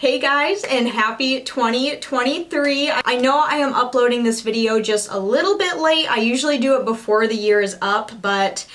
Hey guys, and happy 2023. I know I am uploading this video just a little bit late. I usually do it before the year is up, but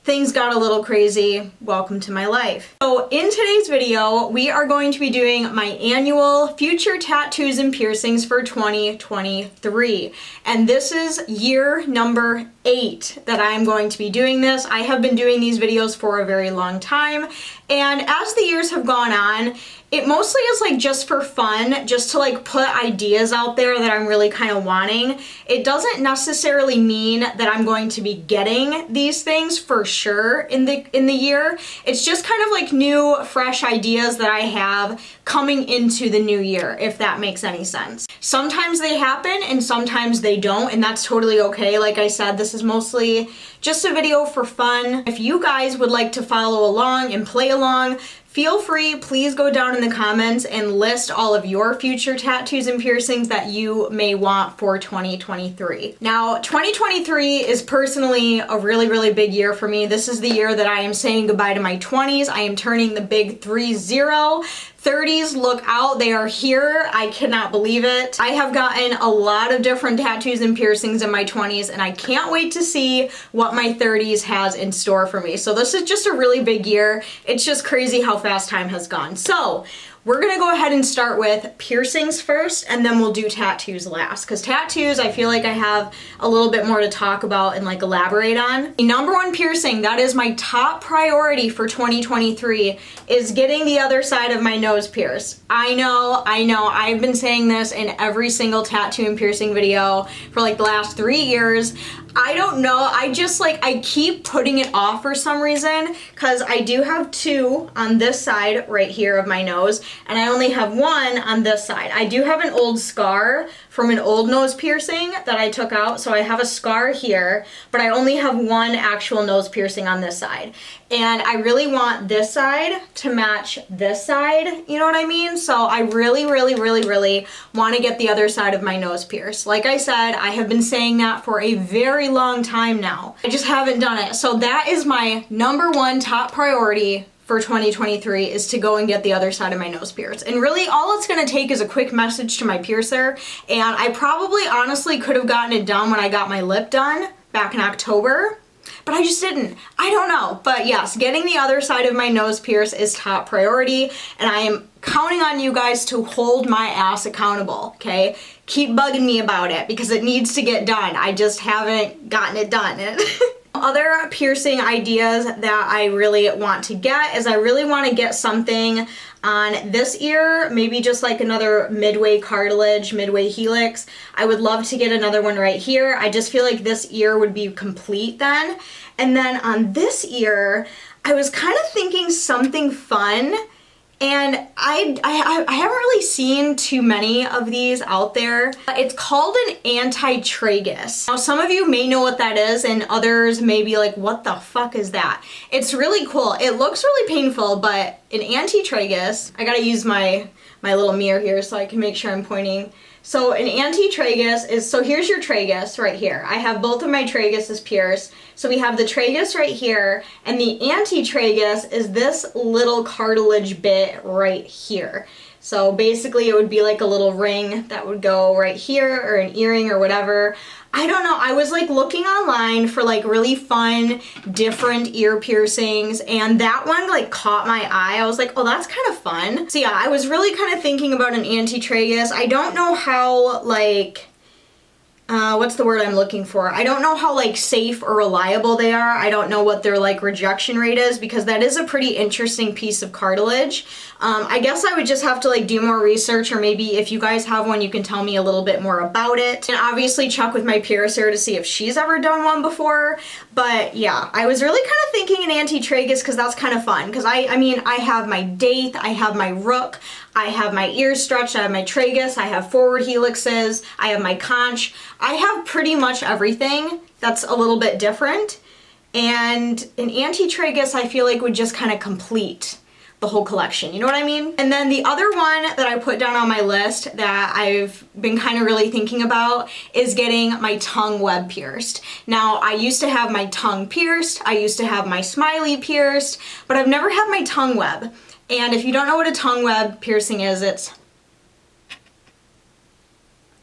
things got a little crazy. Welcome to my life. So in today's video, we are going to be doing my annual future tattoos and piercings for 2023. And this is year number 8 that I'm going to be doing this. I have been doing these videos for a very long time. And as the years have gone on, it mostly is like just for fun, just to like put ideas out there that I'm really kind of wanting. It doesn't necessarily mean that I'm going to be getting these things for sure in the year. It's just kind of like new, fresh ideas that I have coming into the new year, if that makes any sense. Sometimes they happen and sometimes they don't, and that's totally okay. Like I said, this is mostly just a video for fun. If you guys would like to follow along and play along, feel free, please go down in the comments and list all of your future tattoos and piercings that you may want for 2023. Now, 2023 is personally a really, really big year for me. This is the year that I am saying goodbye to my 20s. I am turning the big 3-0. 30s, look out, they are here. I cannot believe it. I have gotten a lot of different tattoos and piercings in my 20s, and I can't wait to see what my 30s has in store for me. So this is just a really big year. It's just crazy how fast time has gone. So we're gonna go ahead and start with piercings first, and then we'll do tattoos last. Because tattoos, I feel like I have a little bit more to talk about and like elaborate on. The number one piercing, that is my top priority for 2023, is getting the other side of my nose pierced. I know, I've been saying this in every single tattoo and piercing video for like the last 3 years. I don't know, I keep putting it off for some reason, because I do have 2 on this side right here of my nose, and I only have 1 on this side. I do have an old scar from an old nose piercing that I took out, so I have a scar here, but I only have 1 actual nose piercing on this side. And I really want this side to match this side, you know what I mean? So I really want to get the other side of my nose pierced. Like I said, I have been saying that for a very long time now. I just haven't done it. So that is my number 1 top priority for 2023, is to go and get the other side of my nose pierced. And really all it's gonna take is a quick message to my piercer, and I probably honestly could have gotten it done when I got my lip done back in October, but I just didn't. I don't know. But yes, getting the other side of my nose pierced is top priority, and I am counting on you guys to hold my ass accountable, okay? Keep bugging me about it because it needs to get done. I just haven't gotten it done. Other piercing ideas that I really want to get is I really want to get something on this ear, maybe just like another midway cartilage, midway helix. I would love to get another one right here. I just feel like this ear would be complete then. And then on this ear, I was kind of thinking something fun. And I haven't really seen too many of these out there. It's called an Anti-Tragus. Now some of you may know what that is, and others may be like, what the fuck is that? It's really cool. It looks really painful, but an Anti-Tragus, I gotta use my little mirror here so I can make sure I'm pointing. So an Anti-Tragus is, so here's your tragus right here. I have both of my traguses pierced. So we have the tragus right here, and the Anti-Tragus is this little cartilage bit right here. So basically it would be like a little ring that would go right here, or an earring or whatever. I don't know, I was like looking online for like really fun, different ear piercings, and that one like caught my eye. I was like, oh, that's kind of fun. So yeah, I was really kind of thinking about an Anti-Tragus. I don't know how like, what's the word I'm looking for? I don't know how like safe or reliable they are. I don't know what their like rejection rate is, because that is a pretty interesting piece of cartilage. I guess I would just have to like do more research, or maybe if you guys have one, you can tell me a little bit more about it. And obviously check with my piercer to see if she's ever done one before. But yeah, I was really kind of thinking an Anti-Tragus because that's kind of fun. Because I mean, I have my date, I have my rook, I have my ears stretched, I have my tragus, I have forward helixes, I have my conch. I have pretty much everything that's a little bit different. And an Anti-Tragus I feel like would just kind of complete the whole collection, you know what I mean? And then the other one that I put down on my list that I've been kind of really thinking about is getting my tongue web pierced. Now, I used to have my tongue pierced, I used to have my smiley pierced, but I've never had my tongue web. And if you don't know what a tongue web piercing is, it's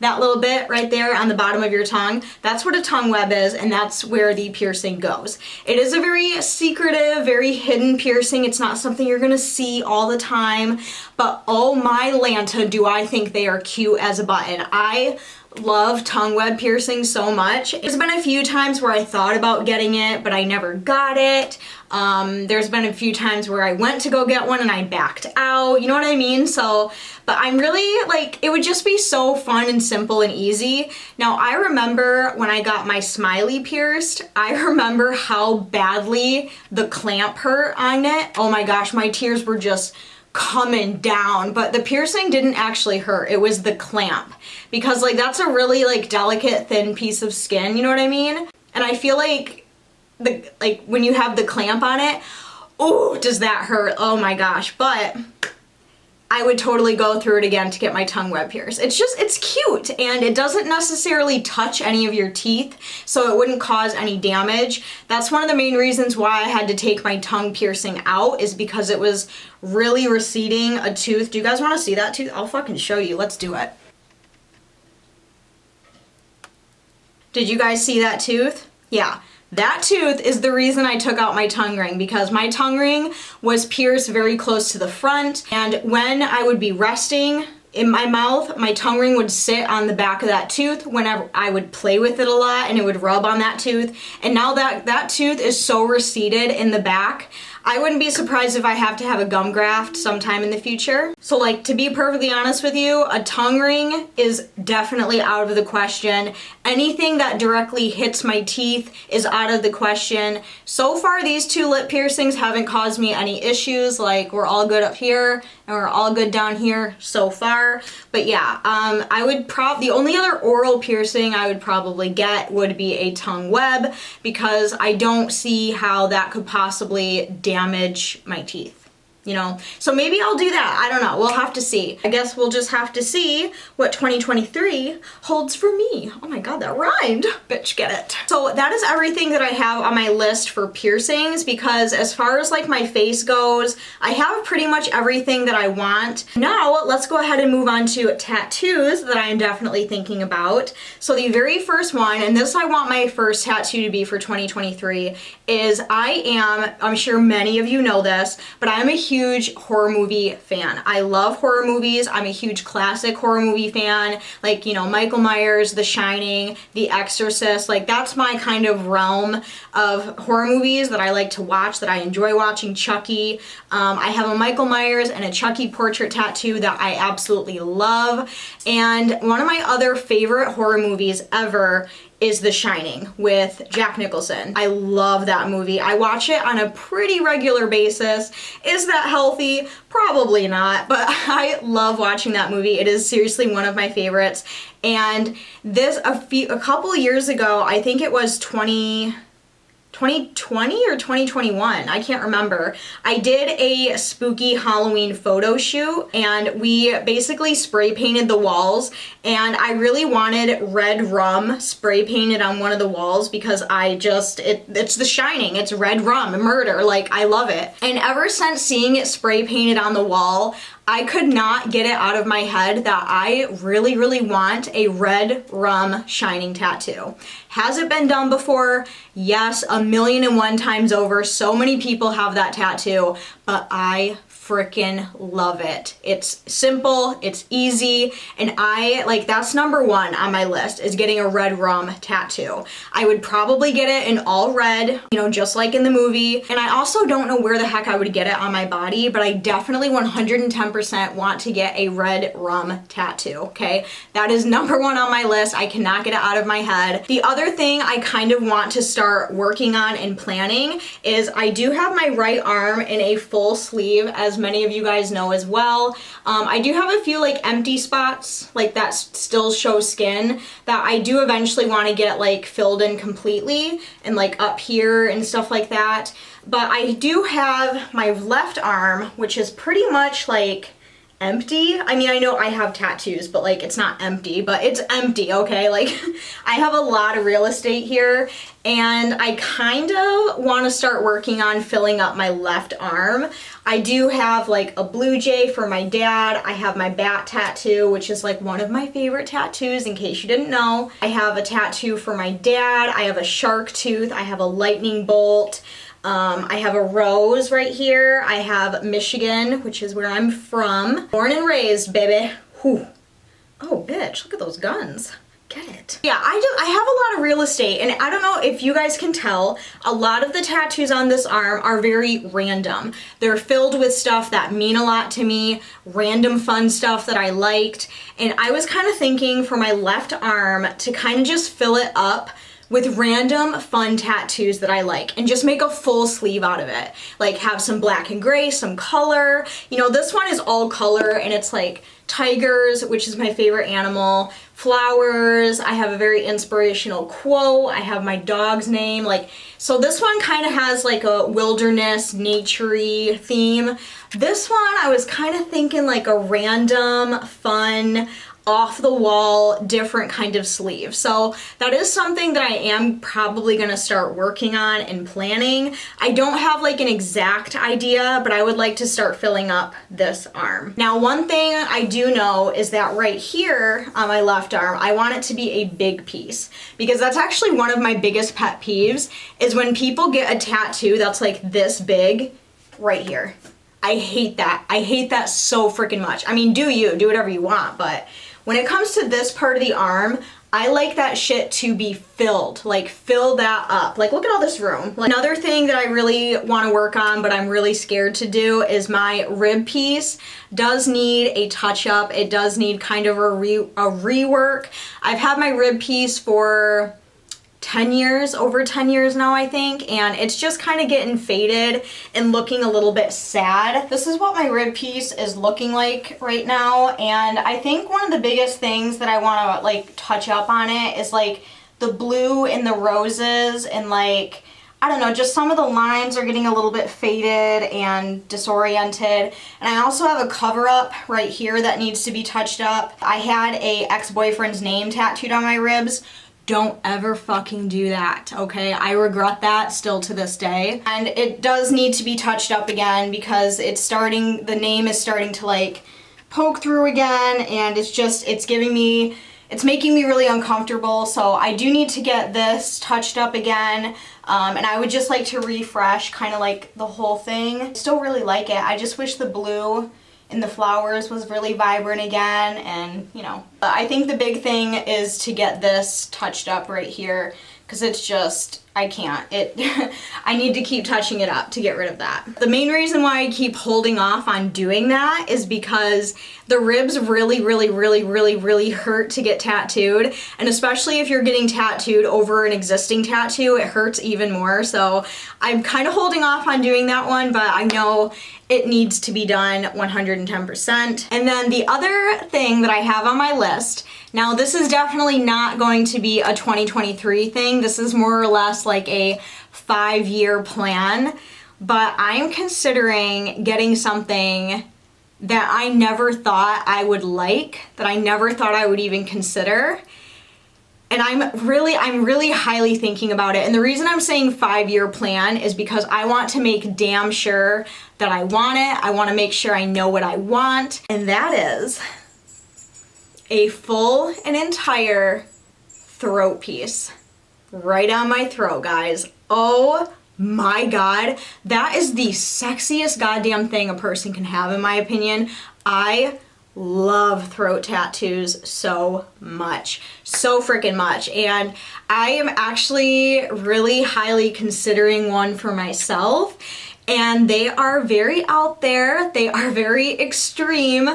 that little bit right there on the bottom of your tongue. That's what a tongue web is, and that's where the piercing goes. It is a very secretive, very hidden piercing. It's not something you're gonna see all the time, but oh my Lanta, do I think they are cute as a button. I love tongue web piercing so much. There's been a few times where I thought about getting it, but I never got it. There's been a few times where I went to go get one and I backed out, you know what I mean? So, but I'm really like, it would just be so fun and simple and easy. Now, I remember when I got my smiley pierced, I remember how badly the clamp hurt on it. Oh my gosh, my tears were just coming down, but the piercing didn't actually hurt. It was the clamp, because like that's a really like delicate thin piece of skin, you know what I mean? And I feel like when you have the clamp on it, oh, does that hurt? Oh my gosh. But I would totally go through it again to get my tongue web pierced. It's cute, and it doesn't necessarily touch any of your teeth, so it wouldn't cause any damage. That's one of the main reasons why I had to take my tongue piercing out, is because it was really receding a tooth. Do you guys want to see that tooth? I'll fucking show you. Let's do it. Did you guys see that tooth? Yeah. That tooth is the reason I took out my tongue ring, because my tongue ring was pierced very close to the front, and when I would be resting in my mouth, my tongue ring would sit on the back of that tooth whenever I would play with it a lot, and it would rub on that tooth. And now that tooth is so receded in the back, I wouldn't be surprised if I have to have a gum graft sometime in the future. So like, to be perfectly honest with you, a tongue ring is definitely out of the question. Anything that directly hits my teeth is out of the question. So far, these two lip piercings haven't caused me any issues. Like, we're all good up here and we're all good down here so far. But yeah, I would the only other oral piercing I would probably get would be a tongue web, because I don't see how that could possibly damage my teeth, you know? So maybe I'll do that. I don't know. We'll have to see. I guess we'll just have to see what 2023 holds for me. Oh my God, that rhymed. Bitch, get it. So that is everything that I have on my list for piercings, because as far as like my face goes, I have pretty much everything that I want. Now let's go ahead and move on to tattoos that I am definitely thinking about. So the very first one, and this I want my first tattoo to be for 2023, is I'm sure many of you know this, but I'm a huge horror movie fan. I love horror movies. I'm a huge classic horror movie fan, like, you know, Michael Myers, The Shining, The Exorcist. Like, that's my kind of realm of horror movies that I like to watch, that I enjoy watching. Chucky. I have a Michael Myers and a Chucky portrait tattoo that I absolutely love. And one of my other favorite horror movies ever is The Shining with Jack Nicholson. I love that movie. I watch it on a pretty regular basis. Is that healthy? Probably not, but I love watching that movie. It is seriously one of my favorites. And this, a couple years ago, I think it was 2020 or 2021, I can't remember. I did a spooky Halloween photo shoot, and we basically spray painted the walls, and I really wanted red rum spray painted on one of the walls, because it's The Shining, it's red rum, murder, like, I love it. And ever since seeing it spray painted on the wall, I could not get it out of my head that I really, really want a red rum Shining tattoo. Has it been done before? Yes, 1,000,001 times over. So many people have that tattoo, but I freaking love it. It's simple, it's easy, and that's number one on my list, is getting a red rum tattoo. I would probably get it in all red, you know, just like in the movie. And I also don't know where the heck I would get it on my body, but I definitely 110% want to get a red rum tattoo, okay? That is number one on my list. I cannot get it out of my head. The other thing I kind of want to start working on and planning is I do have my right arm in a full sleeve, as many of you guys know as well. I do have a few like empty spots, like that still show skin, that I do eventually want to get like filled in completely, and like up here and stuff like that. But I do have my left arm, which is pretty much like empty. I mean, I know I have tattoos, but like it's not empty, but it's empty, okay? Like I have a lot of real estate here, and I kind of want to start working on filling up my left arm. I do have like a blue jay for my dad. I have my bat tattoo, which is like one of my favorite tattoos in case you didn't know. I have a tattoo for my dad. I have a shark tooth. I have a lightning bolt. I have a rose right here. I have Michigan, which is where I'm from. Born and raised, baby. Whew. Oh, bitch, look at those guns. Get it. Yeah, I have a lot of real estate, and I don't know if you guys can tell, a lot of the tattoos on this arm are very random. They're filled with stuff that mean a lot to me, random fun stuff that I liked, and I was kind of thinking for my left arm to kind of just fill it up with random fun tattoos that I like and just make a full sleeve out of it. Like have some black and gray, some color. You know, this one is all color and it's like tigers, which is my favorite animal, flowers. I have a very inspirational quote. I have my dog's name. Like, so this one kind of has like a wilderness, nature-y theme. This one, I was kind of thinking like a random, fun, off the wall, different kind of sleeve. So that is something that I am probably gonna start working on and planning. I don't have like an exact idea, but I would like to start filling up this arm. Now, one thing I do know is that right here on my left arm, I want it to be a big piece because that's actually one of my biggest pet peeves is when people get a tattoo that's like this big right here. I hate that. I hate that so freaking much. I mean, do whatever you want, but when it comes to this part of the arm, I like that shit to be filled, like fill that up. Like look at all this room. Like, another thing that I really want to work on, but I'm really scared to do is my rib piece does need a touch up. It does need kind of a rework. I've had my rib piece for 10 years, over 10 years now, I think, and it's just kind of getting faded and looking a little bit sad. This is what my rib piece is looking like right now, and I think one of the biggest things that I want to like touch up on it is like the blue and the roses, and like, I don't know, just some of the lines are getting a little bit faded and disoriented. And I also have a cover up right here that needs to be touched up. I had a ex-boyfriend's name tattooed on my ribs. Don't ever fucking do that, okay? I regret that still to this day. And it does need to be touched up again because the name is starting to like poke through again, and it's making me really uncomfortable. So I do need to get this touched up again. And I would just like to refresh kind of like the whole thing. I still really like it. I just wish the blue and the flowers was really vibrant again, and you know. But I think the big thing is to get this touched up right here because it's just, I can't. I need to keep touching it up to get rid of that. The main reason why I keep holding off on doing that is because the ribs really, really, really, really, really hurt to get tattooed. And especially if you're getting tattooed over an existing tattoo, it hurts even more. So I'm kind of holding off on doing that one, but I know it needs to be done 110%. And then the other thing that I have on my list, now this is definitely not going to be a 2023 thing. This is more or less like a 5-year plan, but I'm considering getting something that I never thought I would like, that I never thought I would even consider. And I'm really highly thinking about it. And the reason I'm saying 5-year plan is because I want to make damn sure that I want it. I want to make sure I know what I want. And that is a full and entire throat piece right on my throat, guys. Oh my God. That is the sexiest goddamn thing a person can have, in my opinion. I love throat tattoos so much, so freaking much, and I am actually really highly considering one for myself. And they are very out there, they are very extreme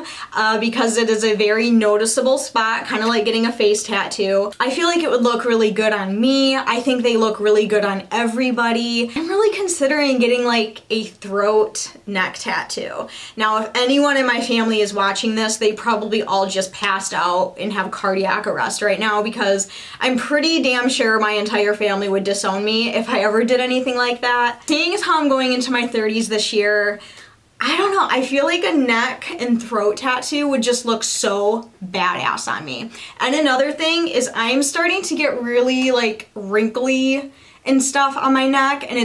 because it is a very noticeable spot, kind of like getting a face tattoo. I feel like it would look really good on me. I think they look really good on everybody. I'm really considering getting like a throat neck tattoo. Now, if anyone in my family is watching this, they probably all just passed out and have cardiac arrest right now because I'm pretty damn sure my entire family would disown me if I ever did anything like that. Seeing as how I'm going into my 30s this year, I don't know, I feel like a neck and throat tattoo would just look so badass on me. And another thing is I'm starting to get really like wrinkly and stuff on my neck, and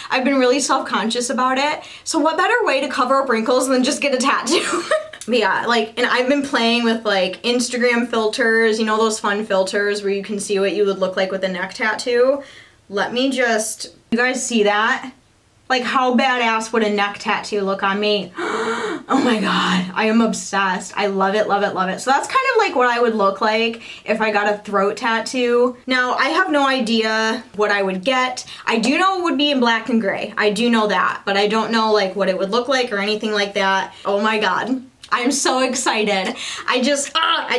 I've been really self-conscious about it. So what better way to cover up wrinkles than just get a tattoo? But yeah, like, and I've been playing with like Instagram filters, you know, those fun filters where you can see what you would look like with a neck tattoo. Let me just, you guys see that? Like, how badass would a neck tattoo look on me? Oh my god, I am obsessed. I love it, love it, love it. So that's kind of like what I would look like if I got a throat tattoo. Now, I have no idea what I would get. I do know it would be in black and gray. I do know that, but I don't know like what it would look like or anything like that. Oh my god. I'm so excited. I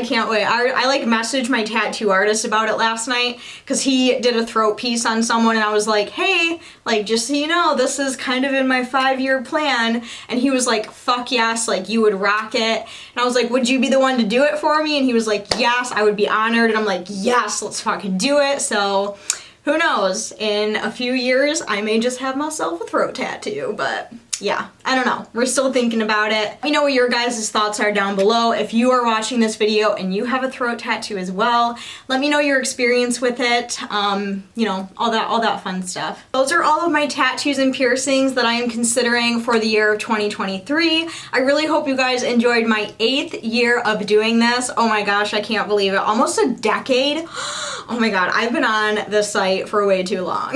can't wait. I like messaged my tattoo artist about it last night because he did a throat piece on someone, and I was like, hey, like, just so you know, this is kind of in my 5-year plan. And he was like, fuck yes, like, you would rock it. And I was like, would you be the one to do it for me? And he was like, yes, I would be honored. And I'm like, yes, let's fucking do it. So who knows? In a few years, I may just have myself a throat tattoo, but yeah, I don't know. We're still thinking about it. Let me know what your guys' thoughts are down below. If you are watching this video and you have a throat tattoo as well, let me know your experience with it. You know, all that fun stuff. Those are all of my tattoos and piercings that I am considering for the year of 2023. I really hope you guys enjoyed my 8th year of doing this. Oh my gosh, I can't believe it. Almost a decade. Oh my god, I've been on this site for way too long.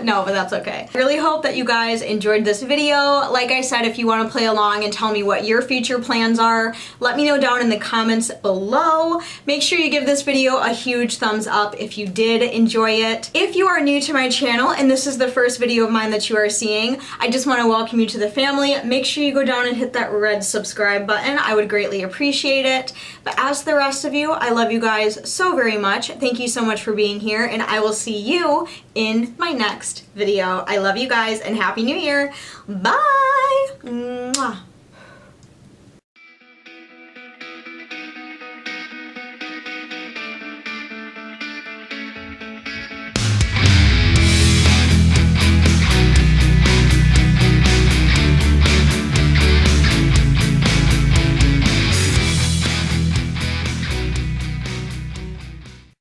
No, but that's okay. I really hope that you guys enjoyed this video. Like I said, if you want to play along and tell me what your future plans are, let me know down in the comments below. Make sure you give this video a huge thumbs up if you did enjoy it. If you are new to my channel and this is the first video of mine that you are seeing, I just want to welcome you to the family. Make sure you go down and hit that red subscribe button. I would greatly appreciate it. But as the rest of you, I love you guys so very much. Thank you so much for being here, and I will see you in my next video. I love you guys, and Happy New Year. Bye!